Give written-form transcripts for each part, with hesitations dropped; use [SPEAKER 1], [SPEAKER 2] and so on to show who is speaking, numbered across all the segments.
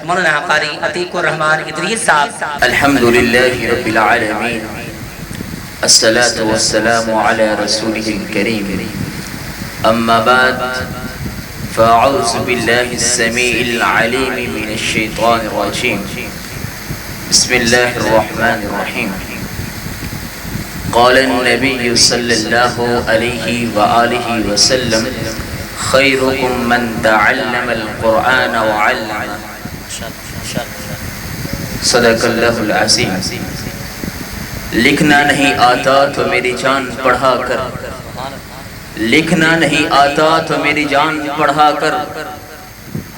[SPEAKER 1] مولانا قاری عتیق الرحمن ادریس صاحب۔
[SPEAKER 2] الحمدللہ رب العالمین، الصلاة والسلام علی رسولہ الکریم، اما بعد فاعوذ باللہ السمیع العلیم من الشیطان الرجیم، بسم اللہ الرحمن الرحیم۔ قال النبی صلی اللہ علیہ وآلہ وسلم خیرکم من تعلم القرآن وعلم۔ صدق اللہ العظیم۔ لکھنا نہیں آتا تو میری جان پڑھا کر، لکھنا نہیں آتا تو میری جان پڑھا کر،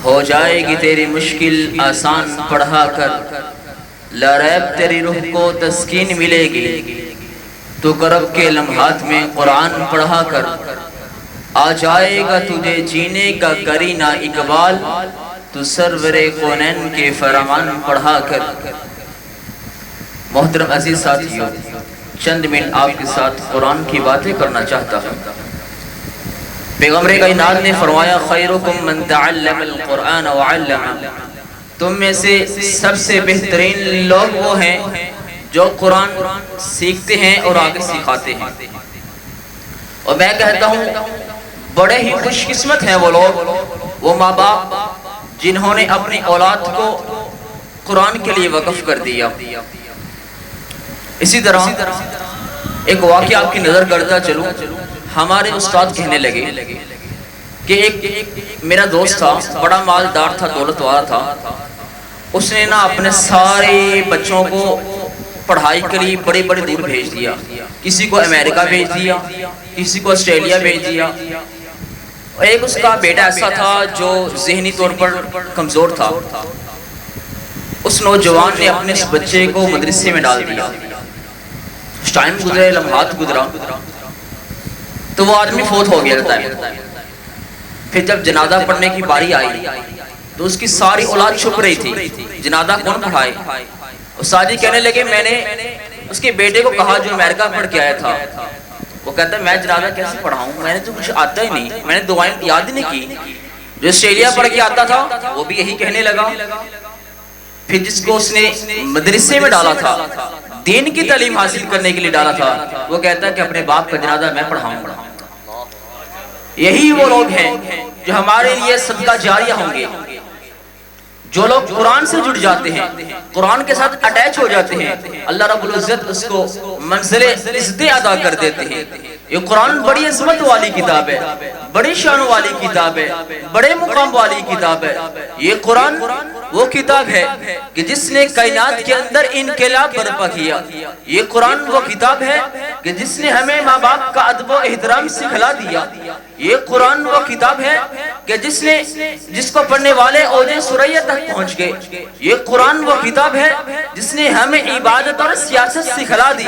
[SPEAKER 2] ہو جائے گی تیری مشکل آسان پڑھا کر، لا ریب تیری روح کو تسکین ملے گی، تو کرب کے لمحات میں قرآن پڑھا کر، آ جائے گا تجھے جینے کا کرینہ اقبال، تو سرور کونین کے فرمان پڑھا کر۔ محترم عزیز ساتھیوں، چند منٹ آپ کے ساتھ قرآن کی باتیں کرنا چاہتا ہوں۔ پیغمبر کائنات نے فرمایا خیرکم من تعلم القرآن وعلم، تم میں سے سب سے بہترین لوگ وہ ہیں جو قرآن سیکھتے ہیں اور آگے سکھاتے ہیں۔ اور میں کہتا ہوں بڑے ہی خوش قسمت ہیں وہ لوگ، وہ ماں باپ جنہوں نے اپنی اولاد کو قرآن کے لیے وقف کر دیا۔ اسی طرح ایک واقعہ آپ کی نظر کرتا چلوں، ہمارے استاد کہنے لگے کہ ایک میرا دوست تھا، بڑا مالدار تھا، دولت والا تھا، اس نے نا اپنے سارے بچوں کو پڑھائی کے لیے بڑے بڑے دور بھیج دیا، کسی کو امریکہ بھیج دیا، کسی کو آسٹریلیا بھیج دیا۔ ایک اس کا بیٹا ایسا تھا جو ذہنی طور پر کمزور تھا، اس نوجوان نے اپنے اس بچے کو مدرسے میں ڈال دیا۔ ٹائم گزرے، لمحات گزرا، تو وہ آدمی فوت ہو گیا تھا۔ پھر جب جنازہ پڑھنے کی باری آئی تو اس کی ساری اولاد چھپ رہی تھی، جنازہ کون پڑھائے؟ استادی کہنے لگے میں نے اس کے بیٹے کو کہا جو امریکہ پڑھ کے آیا تھا، وہ کہتا ہے میں جنازہ کیسے پڑھاؤں، میں نے تو کچھ آتا ہی نہیں، میں نے دعائیں یاد ہی نہیں کی۔ جو آسٹریلیا پڑھ کے آتا تھا وہ بھی یہی کہنے لگا۔ پھر جس کو اس نے مدرسے میں ڈالا تھا، دین کی تعلیم حاصل کرنے کے لیے ڈالا تھا، وہ کہتا ہے کہ اپنے باپ کا جنازہ میں پڑھاؤں گا۔ یہی وہ لوگ ہیں جو ہمارے لیے صدقہ جاریہ ہوں گے، جو لوگ قرآن سے جڑ جاتے ہیں، قرآن کے ساتھ اٹیچ ہو جاتے ہیں، اللہ رب العزت اس کو منزل عزت عطا کر دیتے ہیں۔ یہ قرآن بڑی عظمت والی کتاب ہے، بڑی شان والی کتاب ہے، بڑے مقام والی کتاب ہے۔ یہ قرآن وہ کتاب ہے کہ جس نے کائنات کے اندر انقلاب برپا کیا۔ یہ قرآن وہ کتاب ہے کہ جس نے ہمیں ماں باپ کا ادب و احترام سکھلا دیا۔ یہ قرآن وہ کتاب ہے کہ جس کو پڑھنے والے عہدے ثریا تک پہنچ گئے۔ یہ قرآن وہ کتاب ہے جس نے ہمیں عبادت اور سیاست سکھلا دی۔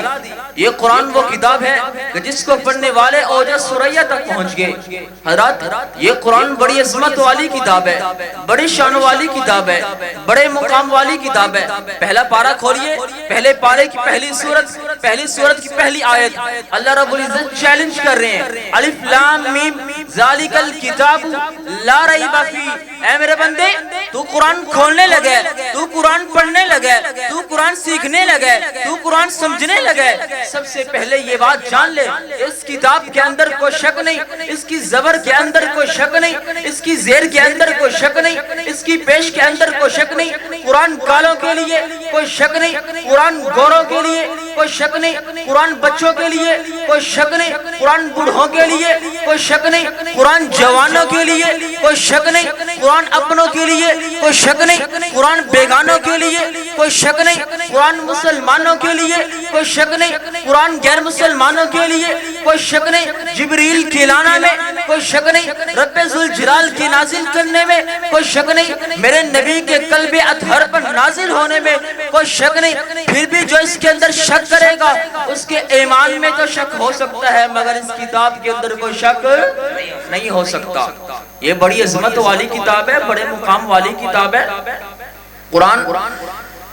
[SPEAKER 2] یہ قرآن وہ کتاب ہے کہ جس کو پڑھنے والے عہدے ثریا تک پہنچ گئے۔ حضرات، یہ قرآن بڑی عظمت والی کتاب ہے، بڑی شان والی کتاب ہے، بڑے مقام والی کتاب ہے۔ پہلا پارہ کھولیے، پہلے پارے کی پہلی سورت کی پہلی آیت، اللہ رب العزت چیلنج کر رہے ہیں، الف لام میم ذالک الکتاب لا ریب فیہ۔ اے میرے بندے، تو قرآن کھولنے لگے، تو قرآن پڑھنے لگے، تو قرآن سیکھنے لگے، تو قرآن سمجھنے لگے، سب سے پہلے یہ بات جان لے، اس کتاب کے اندر کوئی شک نہیں، اس کی زبر کے اندر کوئی شک نہیں، اس کی زیر کے اندر کوئی شک نہیں، اس کی پیش کے اندر کوئی شک نہیں۔ قرآن کالوں کے لیے کوئی شک نہیں، قرآن گوروں کے لیے کوئی شک نہیں، قرآن بچوں کے لیے کوئی شک نہیں، قرآن بوڑھوں کے لیے کوئی شک نہیں، قرآن جوانوں کے لیے کوئی شک نہیں، قرآن اپنوں کے لیے کوئی شک نہیں، قرآن بیگانوں کے لیے کوئی شک نہیں، قرآن مسلمانوں کے لیے کوئی شک نہیں، قرآن غیر مسلمانوں کے لیے کوئی شک نہیں، جبریل کی لانا میں کوئی شک نہیں، رب ذوالجلال کی نازل کرنے میں کوئی شک نہیں، میرے نبی کے قلب اطہر پر نازل ہونے میں کوئی شک نہیں۔ پھر بھی جو اس کے اندر شک کرے گا اس کے ایمان میں تو شک ہو سکتا ہے، مگر اس کتاب کے اندر کوئی شک نہیں ہو سکتا۔ یہ بڑی عظمت والی کتاب ہے، بڑے مقام والی کتاب ہے۔ قرآن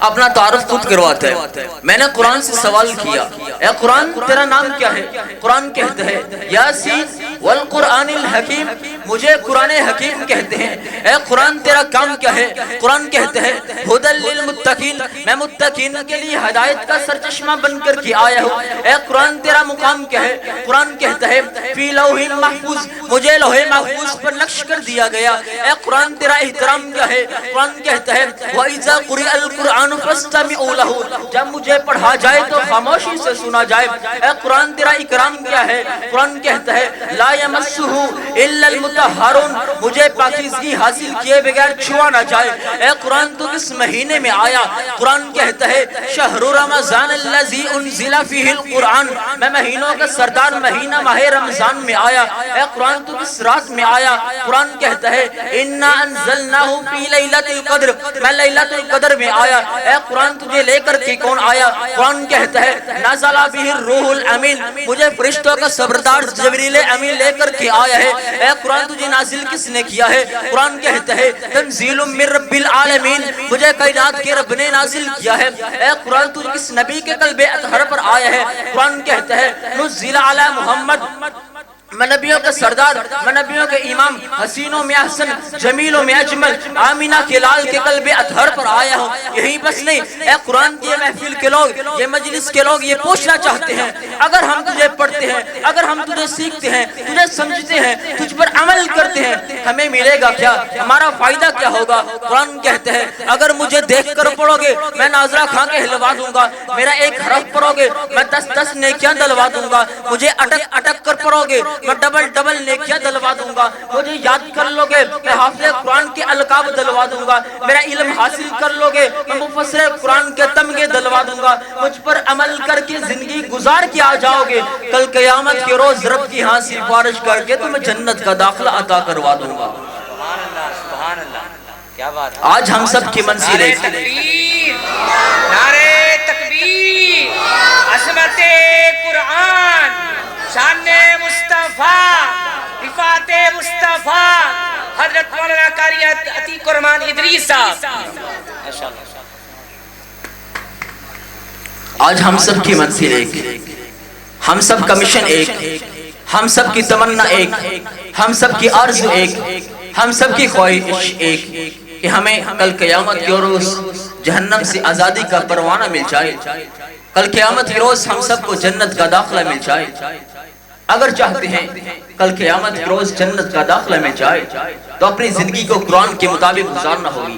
[SPEAKER 2] اپنا تعارف خود کرواتا ہے. میں نے قرآن سے سوال کیا اے قرآن تیرا نام کیا ہے؟ قرآن کہتا ہے یاسین والقرآن الحکیم، مجھے قرآن حکیم کہتے ہیں. اے قرآن تیرا کام کیا ہے؟ قرآن کہتا ہے ھدی للمتقین، میں متقین کے لیے ہدایت کا سرچشمہ بن کر کے آیا ہوں. اے قرآن تیرا مقام کیا ہے؟ قرآن کہتا ہے فی لوح محفوظ، مجھے لوح محفوظ پر نقش کر دیا گیا. اے قرآن تیرا احترام کیا ہے؟ قرآن کہتا ہے وَإِذَا قُرِئَ الْقُرْآنُ فَاسْتَمِعُوا لَهُ، جب مجھے پڑھا جائے تو خاموشی سے سنا جائے. اے قرآن تیرا اکرام کیا ہے؟ قرآن کہتا ہے لا يَمَسُّهُ إِلَّا الْمُطَهَّرُونَ، مجھے پاکیزگی حاصل کیے بغیر چھوا نہ جائے. اے قرآن تو کس مہینے میں آیا؟ قرآن کہتا ہے شہر رمضان الذی انزل فیہ القرآن، میں مہینوں کا سردار مہینہ ماہ رمضان میں آیا. اے قرآن تو کس رات میں آیا؟ قرآن کہتا ہے انا انزلناہ فی لیلۃ القدر، میں لیلۃ القدر میں آیا. اے قرآن تجھے لے کر کے کون آیا؟ قرآن کہتا ہے نزل بہ الروح الامین، مجھے فرشتوں کا سردار جبریل امین لے کر کے آیا ہے. اے قرآن تجھے نازل کس نے کیا ہے؟ قرآن کہتا ہے تنزیل من رب العالمین، مجھے کائنات کے رب نے نازل کیا ہے. اے قرآن تجھے کس نبی کے قلب اطہر پر آیا ہے؟ قرآن کہتا ہے نزل علی محمد، میں نبیوں کا سردار، میں نبیوں کے امام، حسینوں میں احسن، جمیلوں میں اجمل، آمینہ کے لال کے قلب اطہر پر آیا ہوں. یہی بس نہیں، اے قرآن کی محفل کے لوگ، یہ مجلس کے لوگ یہ پوچھنا چاہتے ہیں اگر ہم تجھے پڑھتے ہیں، اگر ہم تجھے سیکھتے ہیں، تجھے سمجھتے ہیں، تجھ پر عمل کرتے ہیں، ہمیں ملے گا کیا؟ ہمارا فائدہ کیا ہوگا؟ قرآن کہتے ہیں اگر مجھے دیکھ کر پڑھو گے میں ناظرہ کھا کے ہلوا دوں گا، میرا ایک حرف پڑھو گے میں 10 نیکیاں دلوا دوں گا، مجھے اٹک اٹک کر پڑھو گے میں ڈبل نیکیاں دلوا دوں گا، مجھے یاد کر لو گے میں حافظ قرآن کے القاب دلوا دوں گا، میرا علم حاصل کر لو گے میں مفسر قرآن کے تمغے دلوا دوں گا، مجھ پر عمل کر کے زندگی گزار کے آ جاؤ گے، کل قیامت کے روز رب کی ہاں سفارش کر کے تمہیں جنت کا داخلہ عطا کروا دوں گا.
[SPEAKER 1] سبحان اللہ سبحان اللہ، کیا بات ہے.
[SPEAKER 2] آج ہم سب کی منزل ایک،
[SPEAKER 1] نعرہ تکبیر، عظمت قرآن، شان مصطفیٰ، رفعت مصطفیٰ، حضرت مولانا قاری عتیق الرحمان ادریس صاحب.
[SPEAKER 2] آج ہم سب کی منزل ایک، ہم سب کا مشن ایک، ہم سب کی تمنا ایک، ہم سب کی آرزو ایک، ہم سب کی خواہش ایک کہ ہمیں کل قیامت کے روز جہنم سے آزادی کا پروانہ مل جائے، کل قیامت کے روز ہم سب کو جنت کا داخلہ مل جائے. اگر چاہتے ہیں کل قیامت کے روز جنت کا داخلہ مل جائے تو اپنی زندگی کو قرآن کے مطابق گزارنا ہوگی.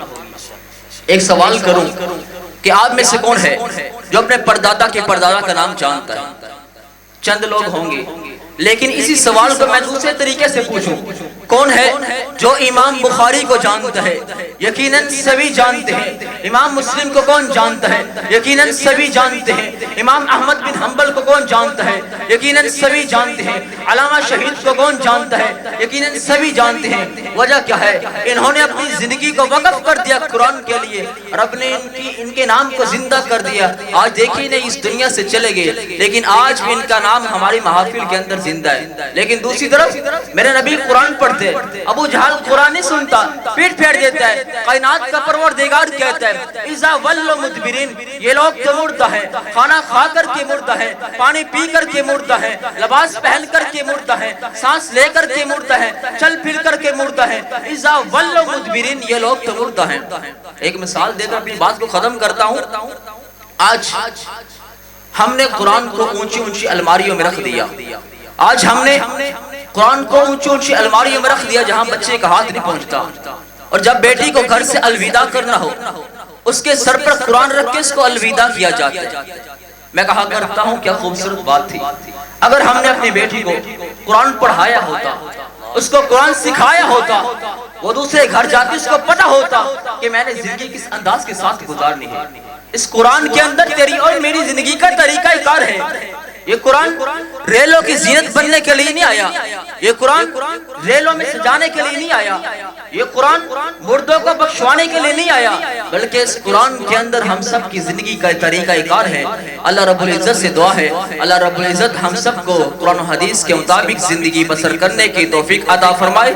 [SPEAKER 2] ایک سوال کروں کہ آپ میں سے کون ہے جو اپنے پردادا کے پردادا کا نام جانتا ہے؟ چند لوگ ہوں گے، لیکن اسی سوال کو میں دوسرے طریقے سے پوچھوں کون ہے جو امام بخاری کو جانتا ہے؟ یقیناً سبھی جانتے ہیں. امام مسلم کو کون جانتا ہے؟ یقیناً سبھی جانتے ہیں. امام احمد بن حنبل کو کون جانتا ہے؟ یقیناً سبھی جانتے ہیں. علامہ شہید کو کون جانتا ہے؟ یقیناً سبھی جانتے ہیں. وجہ کیا ہے؟ انہوں نے اپنی زندگی کو وقف کر دیا قرآن کے لیے، رب نے ان کے نام کو زندہ کر دیا. آج دیکھیں نہیں اس دنیا سے چلے گئے، لیکن آج بھی ان کا نام ہماری محافل کے اندر زندہ ہے. لیکن دوسری طرف میرے نبی قرآن پڑھتے، ابو جہل قرآن نہیں سنتا، پیٹ پھیر دیتا ہے. کائنات کا پروردگار کہتا ہے اذا ولوا مدبرین، یہ لوگ تو مردہ ہے، کھانا کھا کر کے مردہ ہے، پانی پی کر کے مردہ ہے، لباس پہن کر کے مردہ ہے، سانس لے کر کے مردہ ہے، چل پھر کر کے مردہ ہے. اذا ولوا مدبرین، یہ لوگ تو مردہ ہیں. ایک مثال دے کر اپنی بات کو ختم کرتا ہوں. آج ہم نے قرآن کو اونچی اونچی الماریوں میں رکھ دیا. آج ہم نے قرآن کو اونچی اونچی الماریوں میں رکھ دیا جہاں بچے کا ہاتھ نہیں پہنچتا. اور جب بیٹی کو گھر سے الوداع کرنا ہو اس کے سر پر قرآن رکھ کے اس کو الوداع کیا جاتا ہے. میں کہا کرتا ہوں کیا خوبصورت بات تھی اگر ہم نے اپنی بیٹی کو قرآن پڑھایا ہوتا، اس کو قرآن سکھایا ہوتا، وہ دوسرے گھر جاتی اس کو پتہ ہوتا کہ میں نے زندگی کس انداز کے ساتھ گزارنی ہے. اس قرآن کے اندر تیری اور میری زندگی کا طریقہ کار ہے. یہ قرآن ریلوں کی زینت بننے کے لیے نہیں آیا، یہ قرآن ریلوں میں سجانے کے لیے نہیں آیا، یہ قرآن مردوں کو بخشوانے کے لیے نہیں آیا، بلکہ اس قرآن کے اندر ہم سب کی زندگی کا طریقہ کار ہے. اللہ رب العزت سے دعا ہے اللہ رب العزت ہم سب کو قرآن و حدیث کے مطابق زندگی بسر کرنے کی توفیق عطا فرمائے.